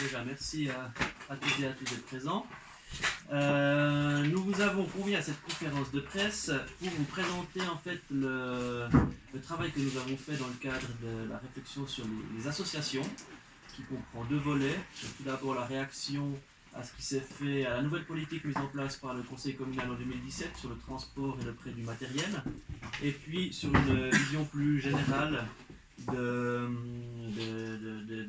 déjà merci à toutes et à tous d'être présents. Nous vous avons convié à cette conférence de presse pour vous présenter en fait le travail que nous avons fait dans le cadre de la réflexion sur les associations, qui comprend deux volets. Tout d'abord la réaction à ce qui s'est fait, à la nouvelle politique mise en place par le Conseil communal en 2017 sur le transport et le prêt du matériel, et puis sur une vision plus générale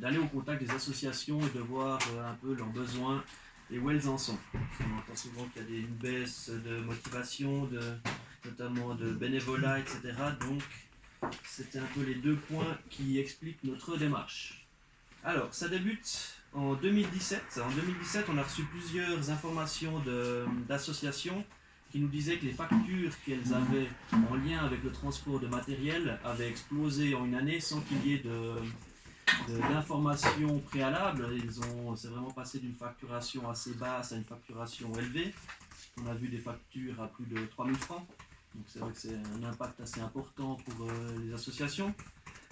d'aller au contact des associations et de voir un peu leurs besoins et où elles en sont. On entend souvent qu'il y a une baisse de motivation, notamment de bénévolat, etc. Donc c'était un peu les deux points qui expliquent notre démarche. Alors, ça débute en 2017. En 2017, on a reçu plusieurs informations d'associations qui nous disaient que les factures qu'elles avaient en lien avec le transport de matériel avaient explosé en une année sans qu'il y ait d'informations préalables. C'est vraiment passé d'une facturation assez basse à une facturation élevée. On a vu des factures à plus de 3000 francs. Donc c'est vrai que c'est un impact assez important pour les associations.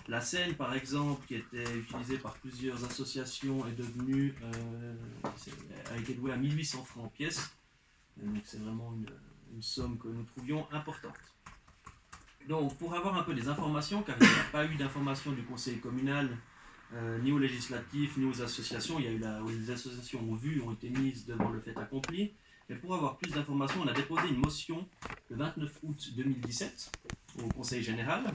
La Seine, par exemple, qui était utilisée par plusieurs associations, est devenue, a été louée à 1800 francs pièce. Donc c'est vraiment une somme que nous trouvions importante. Donc pour avoir un peu des informations, car il n'y a pas eu d'informations du conseil communal, ni au législatif, ni aux associations, les associations ont été mises devant le fait accompli. Mais pour avoir plus d'informations, on a déposé une motion le 29 août 2017 au conseil général.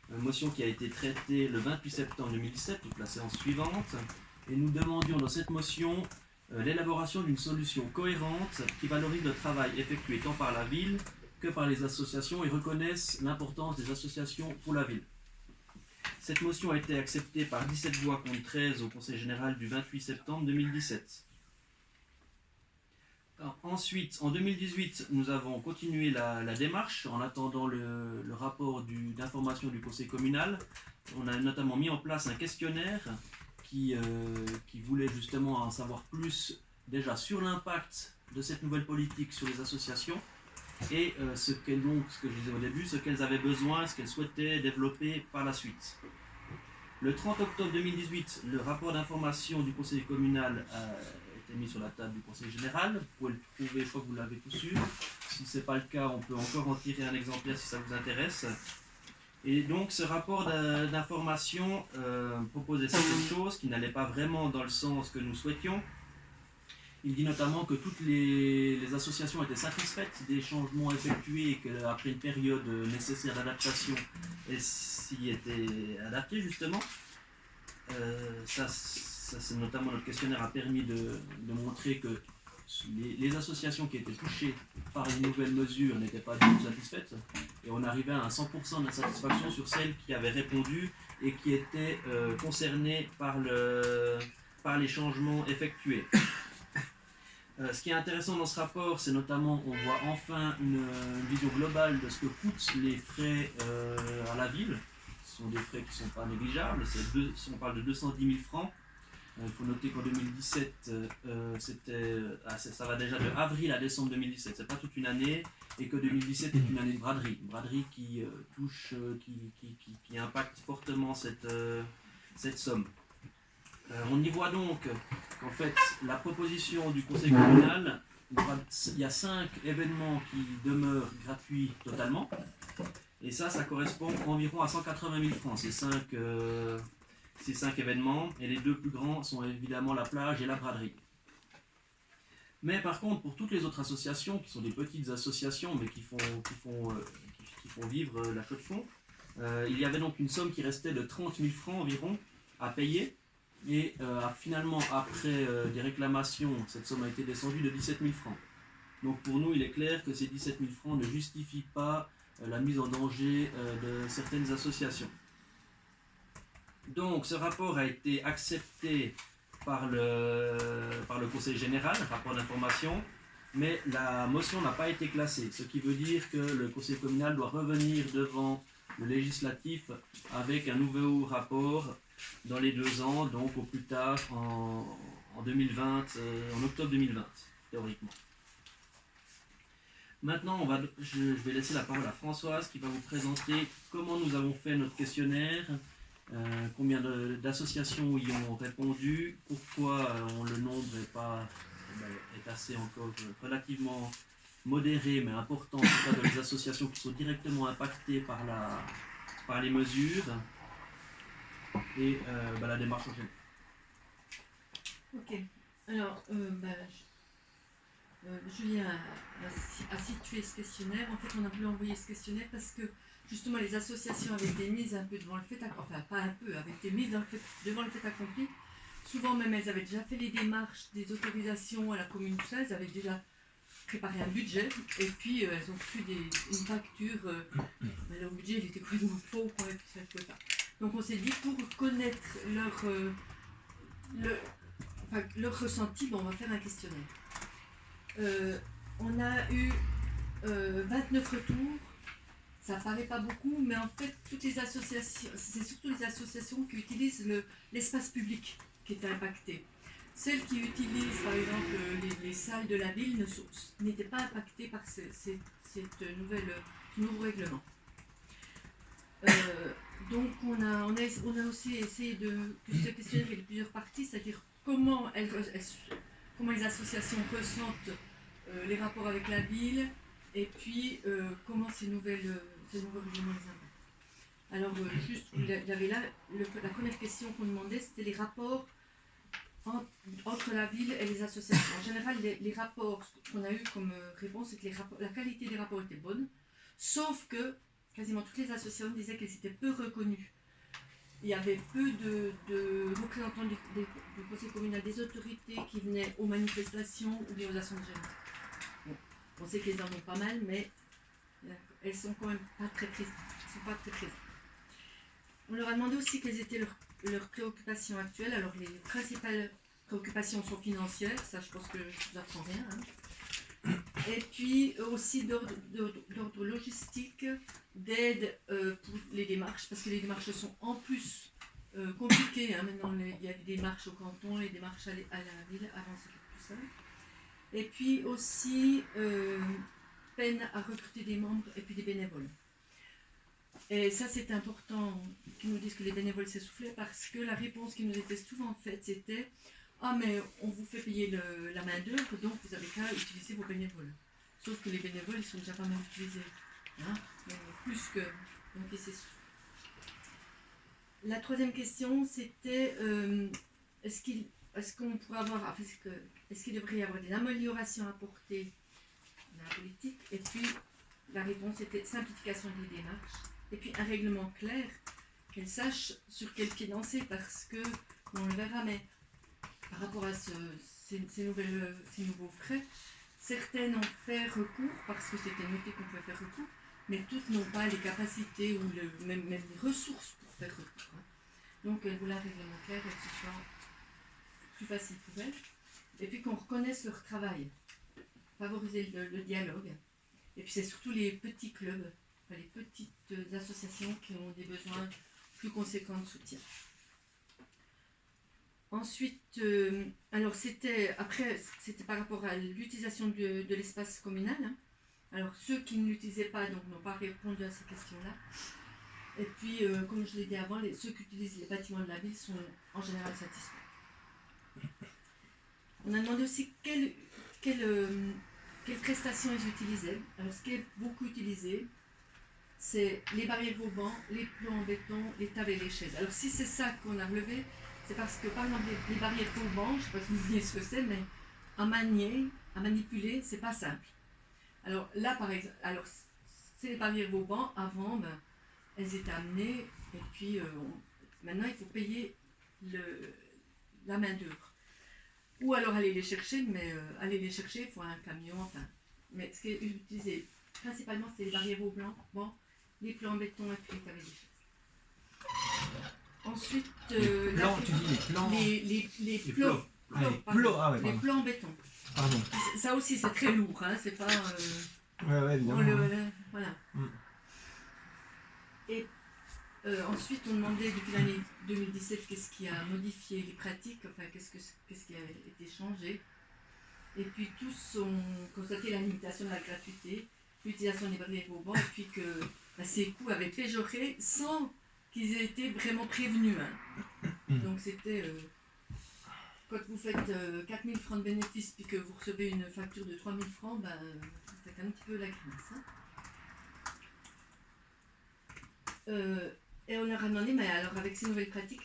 Une motion qui a été traitée le 28 septembre 2017, toute la séance suivante. Et nous demandions dans cette motion l'élaboration d'une solution cohérente qui valorise le travail effectué tant par la ville que par les associations et reconnaisse l'importance des associations pour la ville. Cette motion a été acceptée par 17 voix contre 13 au Conseil général du 28 septembre 2017. Ensuite, en 2018, nous avons continué la démarche en attendant le rapport d'information du Conseil communal. On a notamment mis en place un questionnaire qui voulait justement en savoir plus déjà sur l'impact de cette nouvelle politique sur les associations et ce que je disais au début, ce qu'elles avaient besoin, ce qu'elles souhaitaient développer par la suite. Le 30 octobre 2018, le rapport d'information du Conseil communal a été mis sur la table du Conseil général. Vous pouvez le trouver, je crois que vous l'avez tous eu. Si ce n'est pas le cas, on peut encore en tirer un exemplaire si ça vous intéresse. Et donc ce rapport d'information proposait certaines choses qui n'allaient pas vraiment dans le sens que nous souhaitions. Il dit notamment que toutes les associations étaient satisfaites des changements effectués et qu'après une période nécessaire d'adaptation, elles s'y étaient adaptées justement. C'est notamment notre questionnaire a permis de montrer que les associations qui étaient touchées par les nouvelles mesures n'étaient pas du tout satisfaites. Et on arrivait à un 100% d'insatisfaction sur celles qui avaient répondu et qui étaient concernées par les changements effectués. Ce qui est intéressant dans ce rapport, c'est notamment qu'on voit enfin une vision globale de ce que coûtent les frais à la ville. Ce sont des frais qui ne sont pas négligeables, on parle de 210 000 francs. Il faut noter qu'en 2017, ça va déjà de avril à décembre 2017, c'est pas toute une année, et que 2017 est une année de braderie qui impacte fortement cette somme. On y voit donc qu'en fait, la proposition du Conseil communal, il y a 5 événements qui demeurent gratuits totalement, et ça correspond environ à 180 000 francs, ces 5 événements, et les deux plus grands sont évidemment la plage et la braderie. Mais par contre, pour toutes les autres associations, qui sont des petites associations, mais qui font vivre la Chaux-de-Fonds, il y avait donc une somme qui restait de 30 000 francs environ à payer. Et finalement, après des réclamations, cette somme a été descendue de 17 000 francs. Donc pour nous, il est clair que ces 17 000 francs ne justifient pas la mise en danger de certaines associations. Donc ce rapport a été accepté par le Conseil général, un rapport d'information, mais la motion n'a pas été classée, ce qui veut dire que le Conseil communal doit revenir devant le législatif avec un nouveau rapport dans les 2 ans, donc au plus tard en 2020, en octobre 2020, théoriquement. Maintenant, je vais laisser la parole à Françoise qui va vous présenter comment nous avons fait notre questionnaire combien d'associations y ont répondu, pourquoi le nombre est assez encore relativement modéré mais important, en tout cas dans les associations qui sont directement impactées par les mesures et la démarche en général. Ok, alors Julien a situé ce questionnaire. En fait, on a voulu envoyer ce questionnaire parce que justement les associations avaient été mises un peu devant le fait accompli, enfin pas un peu, avaient été mises devant le fait accompli. Souvent même elles avaient déjà fait les démarches des autorisations à la commune, tout ça, elles avaient déjà préparé un budget et puis elles ont reçu une facture, mais leur budget il était complètement faux, quoi, et puis ça ne pouvait pas. Donc on s'est dit pour connaître leur ressenti, on va faire un questionnaire. On a eu 29 retours. Ça paraît pas beaucoup, mais en fait, toutes les associations, c'est surtout les associations qui utilisent l'espace public qui est impacté. Celles qui utilisent, par exemple, les salles de la ville n'étaient pas impactées par ce nouveau règlement. Donc, on a aussi essayé de se questionner avec plusieurs parties, c'est-à-dire comment les associations ressentent les rapports avec la ville, et puis comment ces nouveaux règlements les impactent. Alors, juste, il y avait là, la première question qu'on demandait, c'était les rapports entre la ville et les associations. En général, les rapports qu'on a eu comme réponse, c'est que la qualité des rapports était bonne, sauf que quasiment toutes les associations disaient qu'elles étaient peu reconnues. Il y avait peu de représentants du conseil communal, des autorités qui venaient aux manifestations ou bien aux assemblées générales. Bon, on sait qu'elles en ont pas mal, mais elles sont quand même pas très présentes. On leur a demandé aussi quelles étaient leurs préoccupations actuelles. Alors les principales préoccupations sont financières, ça je pense que je vous apprends rien. Et puis aussi d'ordre logistique, d'aide pour les démarches, parce que les démarches sont en plus compliquées. Maintenant, il y a des démarches au canton, les démarches à la ville, avant c'était plus simple. Et puis aussi peine à recruter des membres et puis des bénévoles. Et ça, c'est important qu'ils nous disent que les bénévoles s'essoufflaient, parce que la réponse qui nous était souvent faite, c'était « Ah, mais on vous fait payer la main-d'œuvre, donc vous avez qu'à utiliser vos bénévoles. » Sauf que les bénévoles, ils sont déjà pas mal utilisés. Plus que... Donc, ils s'essoufflent. La troisième question, c'était est-ce qu'on pourrait avoir... Est-ce qu'il devrait y avoir des améliorations apportées dans la politique? Et puis, la réponse était simplification des démarches. Et puis un règlement clair, qu'elles sachent sur quel pied danser, parce que, on le verra, mais par rapport à ces nouveaux frais, certaines ont fait recours, parce que c'était noté qu'on pouvait faire recours, mais toutes n'ont pas les capacités ou même les ressources pour faire recours. Donc elles voulaient un règlement clair et que ce soit plus facile pour elles. Et puis qu'on reconnaisse leur travail, favoriser le dialogue. Et puis c'est surtout les petits clubs, les petites associations qui ont des besoins plus conséquents de soutien. Ensuite, alors c'était par rapport à l'utilisation de l'espace communal. Alors ceux qui ne l'utilisaient pas n'ont pas répondu à ces questions-là. Et puis, comme je l'ai dit avant, ceux qui utilisent les bâtiments de la ville sont en général satisfaits. On a demandé aussi quelles prestations ils utilisaient. Alors ce qui est beaucoup utilisé, c'est les barrières au banc, les plots en béton, les tables et les chaises. Alors si c'est ça qu'on a relevé, c'est parce que par exemple les barrières au banc, je ne sais pas si vous voyez ce que c'est, mais à manipuler, c'est pas simple. Alors là par exemple, c'est les barrières au banc, avant, elles étaient amenées, et puis maintenant il faut payer la main d'œuvre. Ou alors aller les chercher, mais il faut un camion, enfin. Mais ce qui est utilisé principalement, c'est les barrières au banc, les plans en béton et puis les tables et les chaises. Ensuite, les plans, tu dis les plans. Les plots. Les plans en béton. Pardon. Ça aussi, c'est très lourd, c'est pas. Ouais, évidemment. Voilà. Et ensuite, on demandait depuis l'année 2017 qu'est-ce qui a modifié les pratiques, enfin qu'est-ce qui a été changé. Et puis tous ont constaté la limitation de la gratuité, l'utilisation des barrières au banc, et puis que ces coûts avaient péjoré sans qu'ils aient été vraiment prévenus. Hein. Donc c'était, quand vous faites 4 000 francs de bénéfices puis que vous recevez une facture de 3 000 francs, ben, ça fait un petit peu la grimace. Hein. Et on leur a demandé, mais alors avec ces nouvelles pratiques,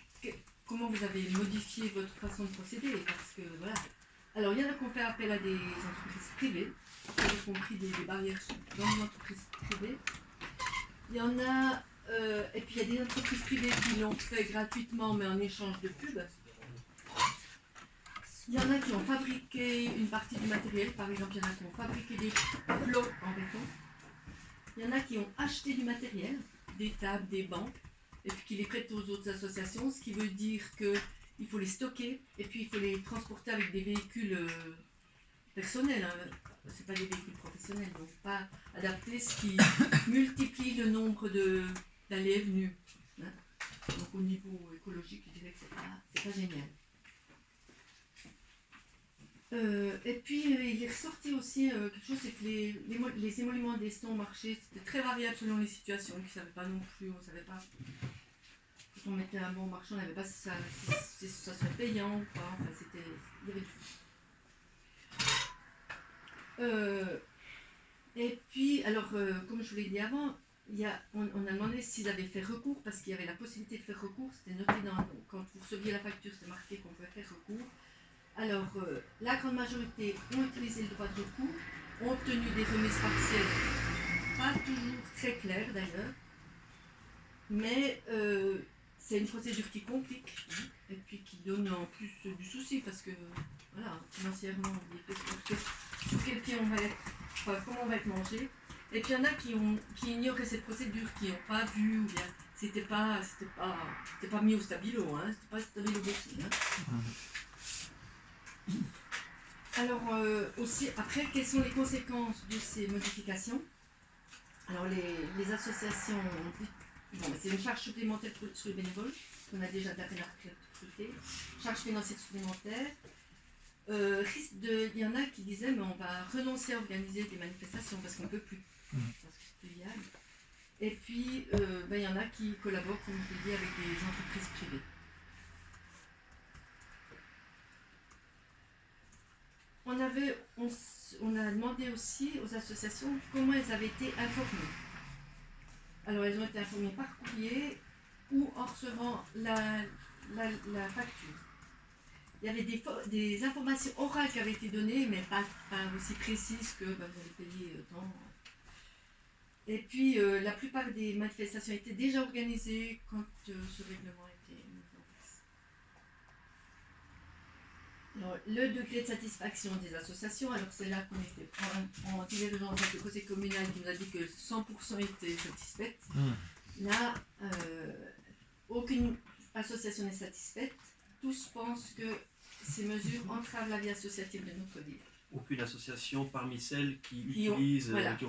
comment vous avez modifié votre façon de procéder? Parce que voilà. Alors il y en a qui ont fait appel à des entreprises privées, qui ont compris des barrières dans les entreprises privées. Il y en a, et puis il y a des entreprises privées qui l'ont fait gratuitement, mais en échange de pub. Il y en a qui ont fabriqué une partie du matériel, par exemple, il y en a qui ont fabriqué des plots en béton. Il y en a qui ont acheté du matériel, des tables, des bancs, et puis qui les prêtent aux autres associations, ce qui veut dire qu'il faut les stocker, et puis il faut les transporter avec des véhicules personnels. Hein. Ce pas des véhicules professionnels, donc pas adaptés, ce qui multiplie le nombre d'allées et venues. Hein. Donc au niveau écologique, je dirais que c'est pas génial. Et puis il est ressorti aussi quelque chose, c'est que les émoluments des stons au marché, c'était très variable selon les situations, qui ne savaient pas non plus, on ne savait pas. Quand on mettait un bon au marché, on n'avait pas si ça serait payant ou pas, enfin c'était. Il y avait tout. Et puis, alors, comme je vous l'ai dit avant, on a demandé s'ils avaient fait recours, parce qu'il y avait la possibilité de faire recours, c'était noté quand vous receviez la facture, c'était marqué qu'on pouvait faire recours. Alors, la grande majorité ont utilisé le droit de recours, ont obtenu des remises partielles, pas toujours très claires d'ailleurs, mais c'est une procédure qui complique, hein, et puis qui donne en plus du souci, parce que, voilà, financièrement, sur quel pied on va être, enfin, comment on va être mangé. Et puis il y en a qui ignoraient cette procédure, qui n'ont pas vu, ou bien c'était pas mis au stabilo, hein, c'était pas stabilo boursier. Hein. Alors aussi, après, quelles sont les conséquences de ces modifications? Alors les associations ont dit, bon, c'est une charge supplémentaire sur les bénévoles, qu'on a déjà de la peine à recruter, charge financière supplémentaire, il y en a qui disaient, mais on va renoncer à organiser des manifestations parce qu'on ne peut plus, parce que c'est plus viable. Et puis, il y en a qui collaborent, comme je l'ai dit, avec des entreprises privées. On a demandé aussi aux associations comment elles avaient été informées. Alors elles ont été informées par courrier ou en recevant la facture. Il y avait des informations orales qui avaient été données, mais pas aussi précises que vous allez payer tant. Et puis la plupart des manifestations étaient déjà organisées quand ce règlement était mis en place. Alors, le degré de satisfaction des associations, alors c'est là qu'on était en divergence avec le conseil communal qui nous a dit que 100% étaient satisfaites. Là, aucune association n'est satisfaite. Tous pensent que ces mesures entravent la vie associative de notre ville. Aucune association parmi celles qui ont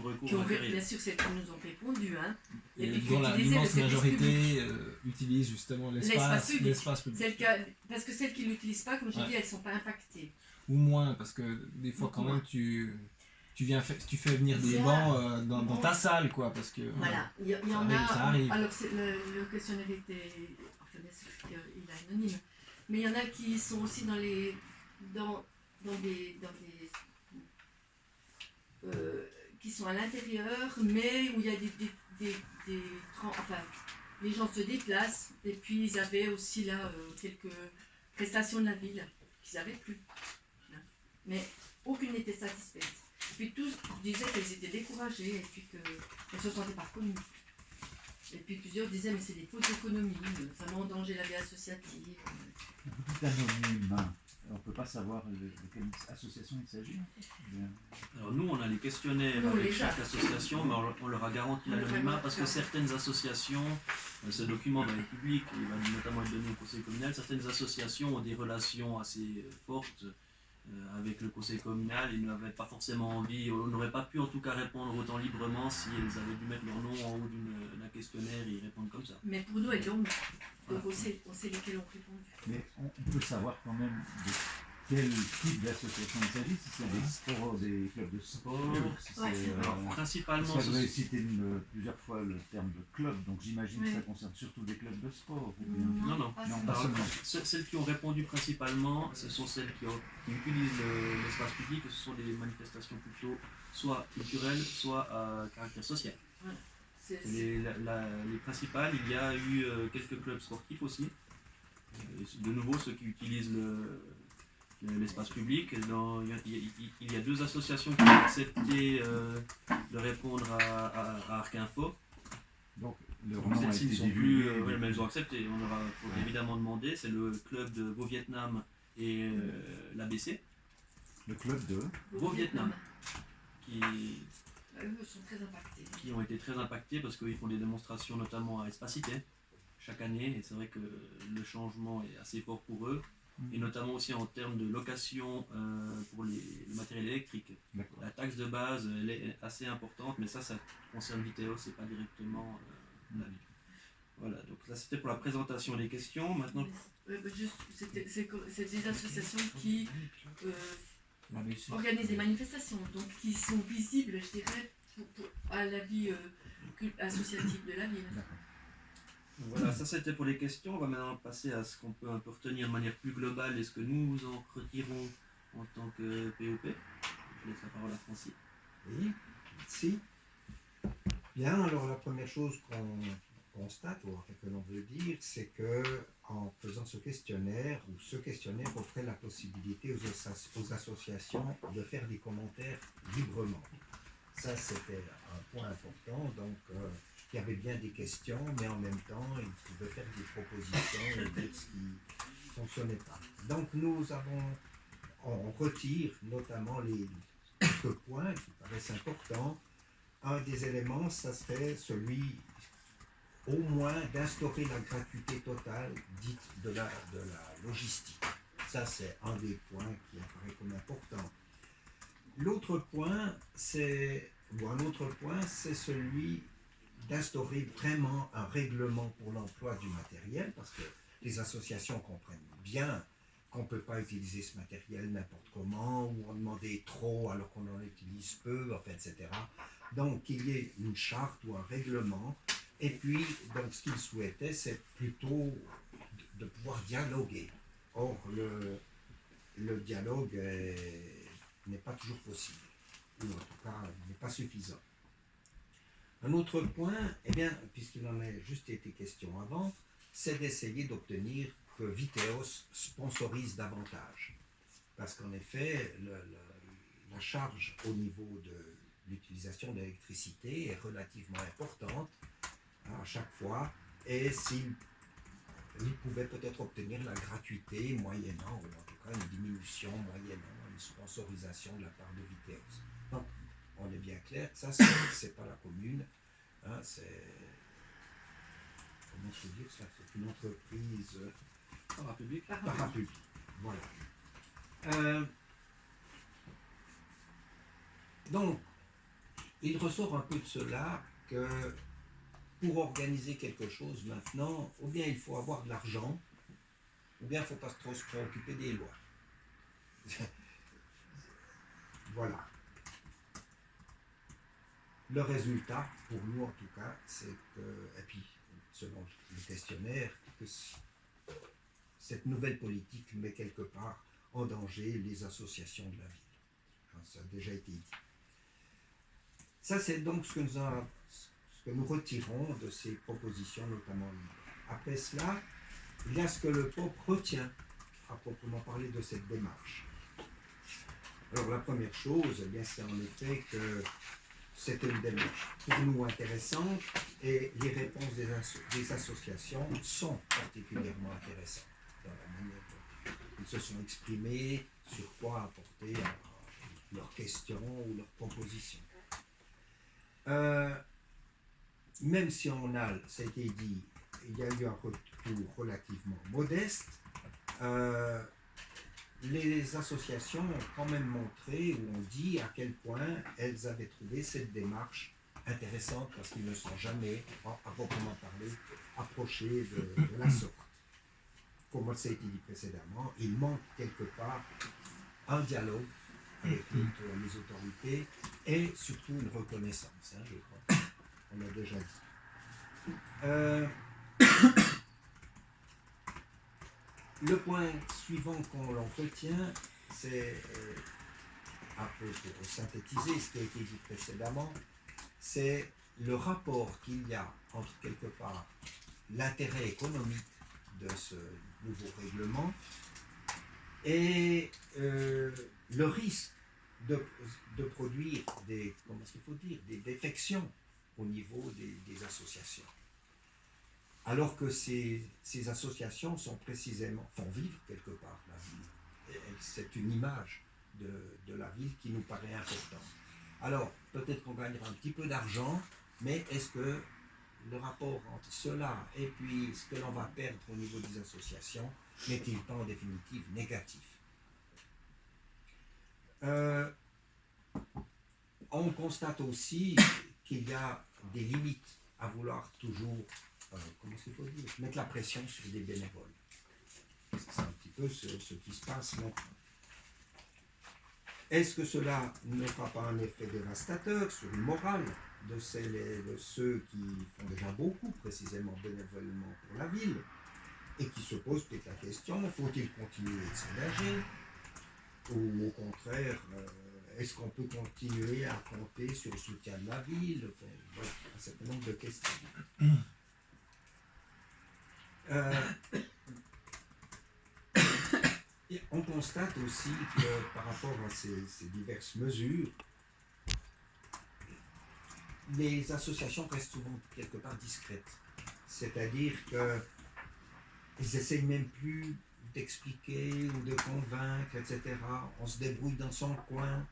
recours à bien sûr, celles qui nous ont répondu. Hein, et dont l'immense majorité utilise justement l'espace public. Parce que celles qui ne l'utilisent pas, comme je dis, elles ne sont pas impactées. Ou moins, parce que des fois quand même tu fais venir des bancs dans ta salle, quoi, parce que voilà, il y en a. Ça arrive. Alors le questionnaire était, enfin bien sûr qu'il est anonyme, mais il y en a qui sont aussi dans des qui sont à l'intérieur, mais où il y a enfin, les gens se déplacent, et puis ils avaient aussi là quelques prestations de la ville qu'ils n'avaient plus. Mais aucune n'était satisfaite. Et puis tous disaient qu'elles étaient découragées, et puis qu'elles ne se sentaient pas connues. Et puis plusieurs disaient, mais c'est des fautes d'économie, ça met en danger la vie associative. Tout anonyme. On ne peut pas savoir de quelle association il s'agit. Alors nous, on a les questionnaires avec chaque association, mais on leur a garanti l'anonymat parce que certaines associations, ce document va être public, il va notamment être donné au conseil communal, certaines associations ont des relations assez fortes avec le conseil communal, ils n'avaient pas forcément envie, on n'aurait pas pu en tout cas répondre autant librement si elles avaient dû mettre leur nom en haut d'un questionnaire et y répondre comme ça. Mais pour nous, elles l'ont mis. Donc on sait lesquelles ont répondu. Mais on peut savoir quand même de quel type d'association il s'agit? Si c'est des sports, des clubs de sport, si Ouais, c'est, c'est vrai. Alors, principalement, parce ce que vous avez cité plusieurs fois le terme de club, donc j'imagine que Oui. ça concerne surtout des clubs de sport. Ou bien... Non, pas non, seulement. pas seulement. celles qui ont répondu principalement, ce sont celles qui utilisent l'espace public, ce sont des manifestations plutôt soit culturelles, soit à caractère social. C'est- Les principales, il y a eu quelques clubs sportifs aussi. De nouveau, ceux qui utilisent l'espace public. Il y a deux associations qui ont accepté de répondre à Arc Info. Donc leur Donc, nom a celles-ci été ne sont divulgué. plus, mais elles ont accepté. On leur a évidemment demandé. C'est le club de Beau Vietnam et l'ABC. Le club de... Beau Vietnam, qui Eux sont très impactés. ont été très impactés parce qu'ils font des démonstrations notamment à Espacité chaque année et c'est vrai que le changement est assez fort pour eux et notamment aussi en termes de location pour le matériel électrique. D'accord. La taxe de base elle est assez importante mais ça concerne Vitéos et pas directement la ville. Voilà, donc là c'était pour la présentation des questions. Maintenant, C'est des associations qui organisent des manifestations, donc qui sont visibles, je dirais, à la vie associative de la ville. D'accord. voilà, ça c'était pour les questions. On va maintenant passer à ce qu'on peut un peu retenir de manière plus globale et ce que nous en retirons en tant que POP. Je laisse la parole à Francis. Oui, merci. Bien, alors la première chose qu'on constate, ou enfin que l'on veut dire, c'est que en faisant ce questionnaire offrait la possibilité aux associations de faire des commentaires librement. Ça, c'était un point important. Donc, il y avait bien des questions, mais en même temps, ils pouvaient faire des propositions et dire ce qui ne fonctionnait pas. Donc, on retire notamment les quelques points qui paraissent importants. Un des éléments, ça serait celui, au moins, d'instaurer la gratuité totale dite de la logistique. Ça, c'est un des points qui apparaît comme important. L'autre point, c'est celui d'instaurer vraiment un règlement pour l'emploi du matériel, parce que les associations comprennent bien qu'on ne peut pas utiliser ce matériel n'importe comment, ou en demander trop alors qu'on en utilise peu, enfin, etc. Donc, qu'il y ait une charte ou un règlement. Et puis, donc, ce qu'ils souhaitaient, c'est plutôt de pouvoir dialoguer. Or, le dialogue n'est pas toujours possible, ou en tout cas, n'est pas suffisant. Un autre point, eh bien, puisqu'il en a juste été question avant, c'est d'essayer d'obtenir que Vitéos sponsorise davantage. Parce qu'en effet, la charge au niveau de l'utilisation de l'électricité est relativement importante à chaque fois, et s'il pouvait peut-être obtenir la gratuité moyennant, ou en tout cas une diminution moyennant, une sponsorisation de la part de Vitéos. Donc, on est bien clair, ça c'est pas la commune, hein, c'est... Comment je veux dire ça? C'est une entreprise Parapublic. parapublique. Voilà. Donc, il ressort un peu de cela que pour organiser quelque chose maintenant, ou bien il faut avoir de l'argent, ou bien il ne faut pas trop se préoccuper des lois. Voilà. Le résultat, pour nous en tout cas, c'est que, et puis selon le questionnaire, que cette nouvelle politique met quelque part en danger les associations de la ville. Ça a déjà été dit. Ça, c'est donc ce que nous retirons de ces propositions, notamment libres. Après cela, il y a ce que le POP retient à proprement parler de cette démarche. Alors la première chose, eh bien, c'est en effet que c'est une démarche pour nous intéressante et les réponses des associations sont particulièrement intéressantes dans la manière dont ils se sont exprimés, sur quoi apporter leurs questions ou leurs propositions. Même si ça a été dit, il y a eu un retour relativement modeste, les associations ont quand même montré ou ont dit à quel point elles avaient trouvé cette démarche intéressante parce qu'ils ne sont jamais, à proprement parler, approchés de la sorte. Comme ça a été dit précédemment, il manque quelque part un dialogue avec les autorités et surtout une reconnaissance, hein, je crois. On l'a déjà dit. Le point suivant qu'on retient, c'est, un peu pour synthétiser ce qui a été dit précédemment, c'est le rapport qu'il y a entre quelque part l'intérêt économique de ce nouveau règlement et le risque de produire des, comment est-ce qu'il faut dire, des défections au niveau des associations. Alors que ces associations sont précisément, font vivre quelque part la ville. C'est une image de la ville qui nous paraît importante. Alors, peut-être qu'on gagnera un petit peu d'argent, mais est-ce que le rapport entre cela et puis ce que l'on va perdre au niveau des associations n'est-il pas en définitive négatif? On constate aussi qu'il y a des limites à vouloir toujours, comment est-ce qu'il faut dire, mettre la pression sur des bénévoles. C'est un petit peu ce qui se passe maintenant. Est-ce que cela ne fera pas un effet dévastateur sur le moral de ceux qui font déjà beaucoup, précisément bénévolement pour la ville, et qui se posent peut-être la question, faut-il continuer de s'engager? Ou au contraire, est-ce qu'on peut continuer à compter sur le soutien de la ville? Enfin, voilà, un certain nombre de questions. Et on constate aussi que par rapport à ces diverses mesures, les associations restent souvent quelque part discrètes. C'est-à-dire qu'ils n'essayent même plus d'expliquer ou de convaincre, etc. On se débrouille dans son coin.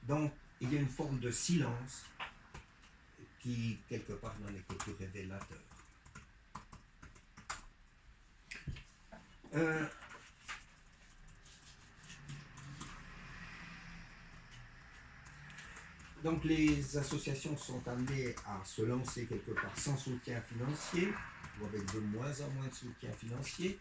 Donc, il y a une forme de silence qui, quelque part, n'en est que plus révélateur. Donc les associations sont amenées à se lancer quelque part sans soutien financier, ou avec de moins en moins de soutien financier.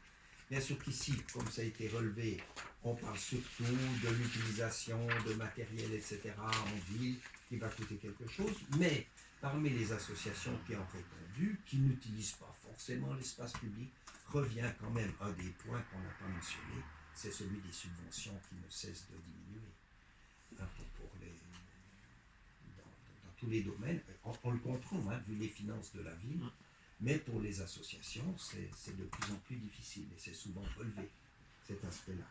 Bien sûr qu'ici, comme ça a été relevé, on parle surtout de l'utilisation de matériel, etc. en ville, qui va coûter quelque chose, mais parmi les associations qui ont répondu, qui n'utilisent pas forcément l'espace public, revient quand même un des points qu'on n'a pas mentionné, c'est celui des subventions qui ne cessent de diminuer. Pour dans tous les domaines, on le comprend, hein, vu les finances de la ville, mais pour les associations, c'est de plus en plus difficile, et c'est souvent relevé, cet aspect-là.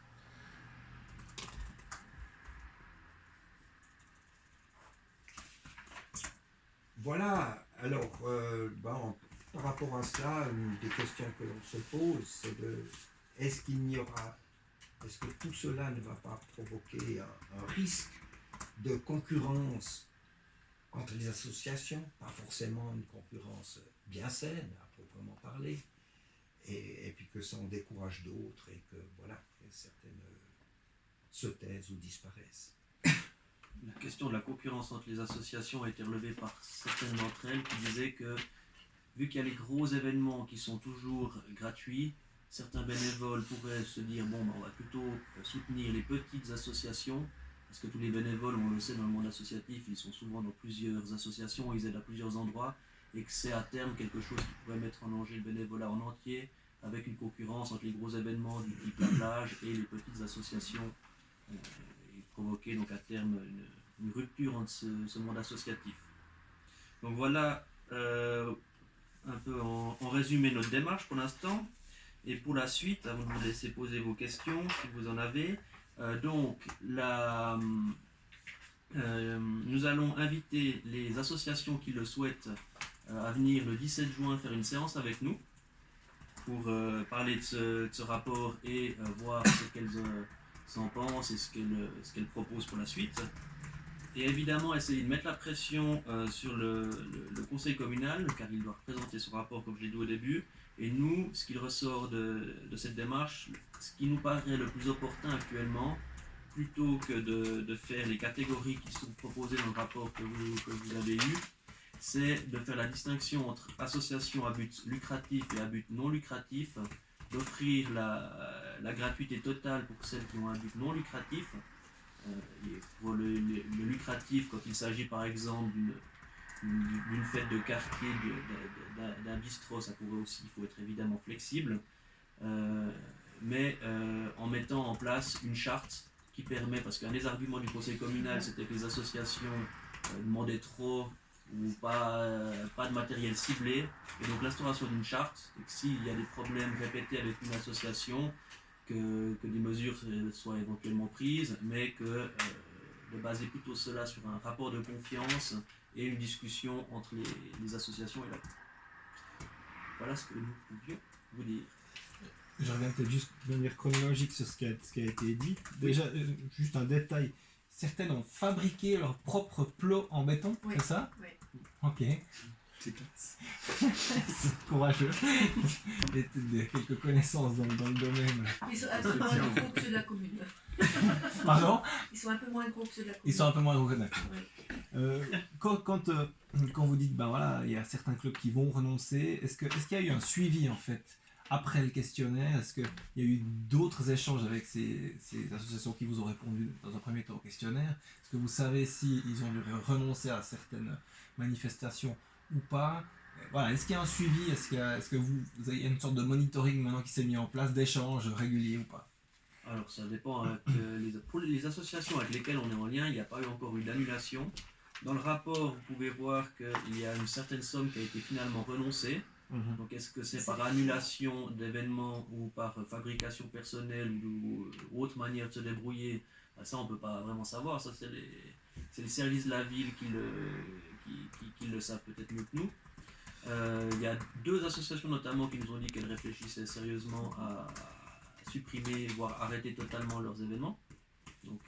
Voilà, alors, par rapport à cela, une des questions que l'on se pose, c'est est-ce que tout cela ne va pas provoquer un risque de concurrence entre les associations, pas forcément une concurrence bien saine, à proprement parler, et puis que ça en décourage d'autres, et que voilà, que certaines se taisent ou disparaissent. La question de la concurrence entre les associations a été relevée par certaines d'entre elles qui disaient que, vu qu'il y a les gros événements qui sont toujours gratuits, certains bénévoles pourraient se dire bon, on va plutôt soutenir les petites associations, parce que tous les bénévoles, on le sait dans le monde associatif, ils sont souvent dans plusieurs associations, ils aident à plusieurs endroits, et que c'est à terme quelque chose qui pourrait mettre en danger le bénévolat en entier, avec une concurrence entre les gros événements du type la plage et les petites associations, et provoquer donc à terme une rupture entre ce monde associatif. Donc voilà un peu en résumé notre démarche pour l'instant. Et pour la suite, avant de vous laisser poser vos questions, si vous en avez, nous allons inviter les associations qui le souhaitent à venir le 17 juin faire une séance avec nous pour parler de ce rapport et voir ce qu'elles en pensent et ce qu'elles proposent pour la suite. Et évidemment, essayer de mettre la pression sur le conseil communal, car il doit représenter son rapport, comme je l'ai dit au début. Et nous, ce qu'il ressort de cette démarche, ce qui nous paraît le plus opportun actuellement, plutôt que de faire les catégories qui sont proposées dans le rapport que vous avez eu, c'est de faire la distinction entre associations à but lucratif et à but non lucratif, d'offrir la gratuité totale pour celles qui ont un but non lucratif. Et pour le lucratif, quand il s'agit par exemple d'une fête de quartier, d'un bistrot, ça pourrait aussi, il faut être évidemment flexible, mais en mettant en place une charte qui permet, parce qu'un des arguments du conseil communal, c'était que les associations demandaient trop ou pas de matériel ciblé, et donc l'instauration d'une charte, et que s'il y a des problèmes répétés avec une association, que des mesures soient éventuellement prises, mais que de baser plutôt cela sur un rapport de confiance et une discussion entre les associations et la. Voilà ce que nous pouvions vous dire. Je reviens peut-être juste de manière chronologique sur ce qui a été dit. Déjà, juste un détail. Certaines ont fabriqué leur propre plot en béton, Oui. c'est ça? Oui. Ok. C'est classe. C'est courageux. Et quelques connaissances dans le domaine. Ils sont un peu moins gros que ceux de la commune. Pardon? Ils sont un peu moins gros que ceux de la commune. Ils sont un peu moins gros que d'accord. Oui. Quand vous dites, ben voilà, il y a certains clubs qui vont renoncer, est-ce qu'il y a eu un suivi en fait après le questionnaire? Est-ce qu'il y a eu d'autres échanges avec ces associations qui vous ont répondu dans un premier temps au questionnaire? Est-ce que vous savez s'ils ont dû renoncer à certaines manifestations ou pas? Voilà, est-ce qu'il y a un suivi? Est-ce que vous avez une sorte de monitoring maintenant qui s'est mis en place, d'échanges réguliers ou pas? Alors ça dépend. Pour les associations avec lesquelles on est en lien, il n'y a pas eu encore eu d'annulation. Dans le rapport, vous pouvez voir qu'il y a une certaine somme qui a été finalement renoncée. Donc est-ce que c'est par annulation d'événements ou par fabrication personnelle ou autre manière de se débrouiller? Ça on ne peut pas vraiment savoir. Ça c'est les services de la ville qui le savent peut-être mieux que nous. Il y a 2 associations notamment qui nous ont dit qu'elles réfléchissaient sérieusement à supprimer, voire arrêter totalement leurs événements. Donc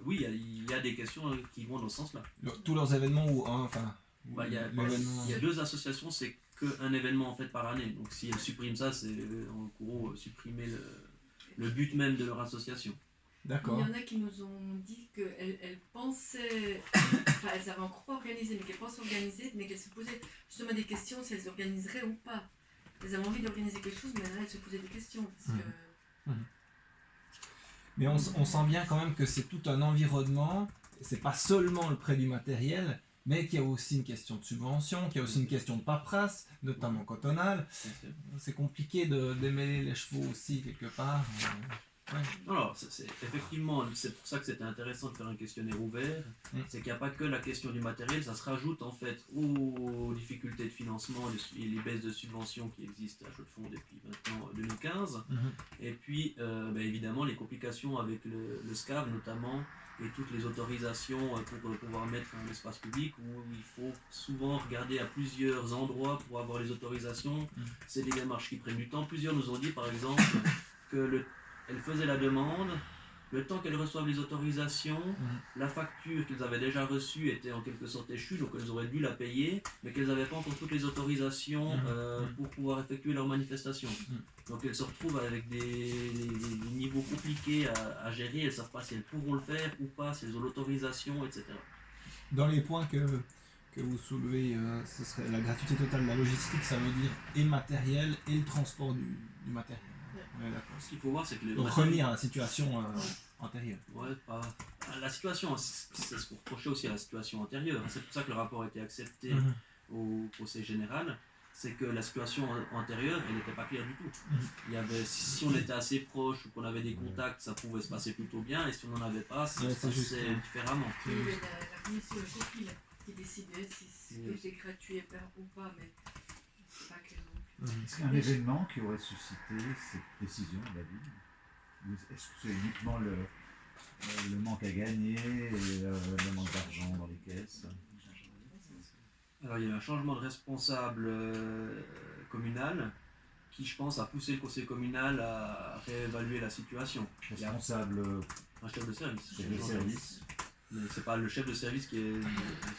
oui, il y a des questions qui vont dans ce sens-là. Tous leurs événements ou un, enfin... Il y a 2 associations, c'est qu'un événement en fait par année. Donc si elles suppriment ça, c'est en gros supprimer le but même de leur association. D'accord. Il y en a qui nous ont dit qu'elles pensaient, enfin elles avaient encore pas organisé, mais qu'elles pensaient organiser, mais qu'elles se posaient justement des questions si elles organiseraient ou pas. Elles avaient envie d'organiser quelque chose, mais là elles se posaient des questions. Parce que... Mais on sent bien quand même que c'est tout un environnement, c'est pas seulement le prêt du matériel, mais qu'il y a aussi une question de subvention, qu'il y a aussi une question de paperasse, notamment cantonale. C'est compliqué de démêler les chevaux aussi quelque part. Ouais. Alors, effectivement, c'est pour ça que c'était intéressant de faire un questionnaire ouvert. C'est qu'il n'y a pas que la question du matériel, ça se rajoute en fait aux difficultés de financement et les baisses de subventions qui existent à Jeux de Fonds depuis maintenant 2015. Et puis, évidemment, les complications avec le SCAV notamment, et toutes les autorisations pour pouvoir mettre un espace public où il faut souvent regarder à plusieurs endroits pour avoir les autorisations. C'est des démarches qui prennent du temps. Plusieurs nous ont dit par exemple que elles faisaient la demande, le temps qu'elles reçoivent les autorisations, la facture qu'elles avaient déjà reçue était en quelque sorte échue, donc elles auraient dû la payer, mais qu'elles n'avaient pas encore toutes les autorisations pour pouvoir effectuer leur manifestation. Donc elles se retrouvent avec des niveaux compliqués à gérer, elles ne savent pas si elles pourront le faire ou pas, si elles ont l'autorisation, etc. Dans les points que vous soulevez, ce serait la gratuité totale de la logistique, ça veut dire et matériel et le transport du matériel. Ouais, d'accord. Ce qu'il faut voir, c'est que Donc revenir à la situation antérieure. Ouais, pas. La situation, c'est ce qu'on reprochait aussi à la situation antérieure. C'est pour ça que le rapport a été accepté au Conseil général. C'est que la situation antérieure, elle n'était pas claire du tout. Il y avait, si on était assez proche ou qu'on avait des contacts, ça pouvait se passer plutôt bien, et si on n'en avait pas, ça se passait différemment. Il y avait la commission copie qui décidait si c'était gratuit ou pas, mais c'est pas clair. Est-ce qu'il y a un événement qui aurait suscité cette décision de la ville? Est-ce que c'est uniquement le manque à gagner et le manque d'argent dans les caisses? Alors il y a eu un changement de responsable communal qui, je pense, a poussé le conseil communal à réévaluer la situation. Responsable, Un chef de service. chef de service. Mais c'est pas le chef de service qui est. Il ne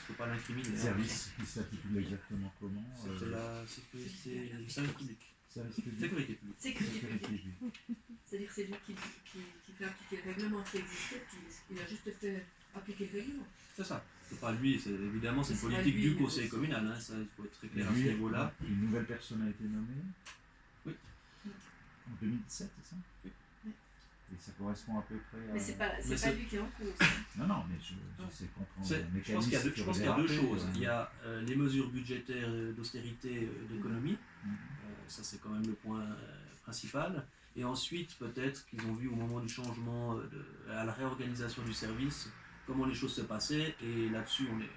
faut pas l'incriminer. Service qui s'intitule exactement comment? C'était la sécurité. Le service public. Service public. Sécurité publique. Sécurité publique. publique. C'est-à-dire que c'est lui qui fait appliquer le règlement qui existait, puis il a juste fait appliquer le règlement. C'est ça. C'est pas lui, évidemment c'est une C'est pas politique lui, du conseil communal, ça il faut être très clair à ce Lui, niveau-là. une nouvelle personne a été nommée? Oui. Ok. 2017, c'est ça? Oui. Oui. Et ça correspond à peu près à... Mais c'est pas c'est- lui qui est en cause. Non, mais j'essaie de comprendre le Je pense qu'il y a mécanisme. deux, je pense qu'il y a deux choses. Il y a... a les mesures budgétaires d'austérité, d'économie. Ça, c'est quand même le point principal. Et ensuite, peut-être qu'ils ont vu au moment du changement, à la réorganisation du service, comment les choses se passaient. Et là-dessus, on est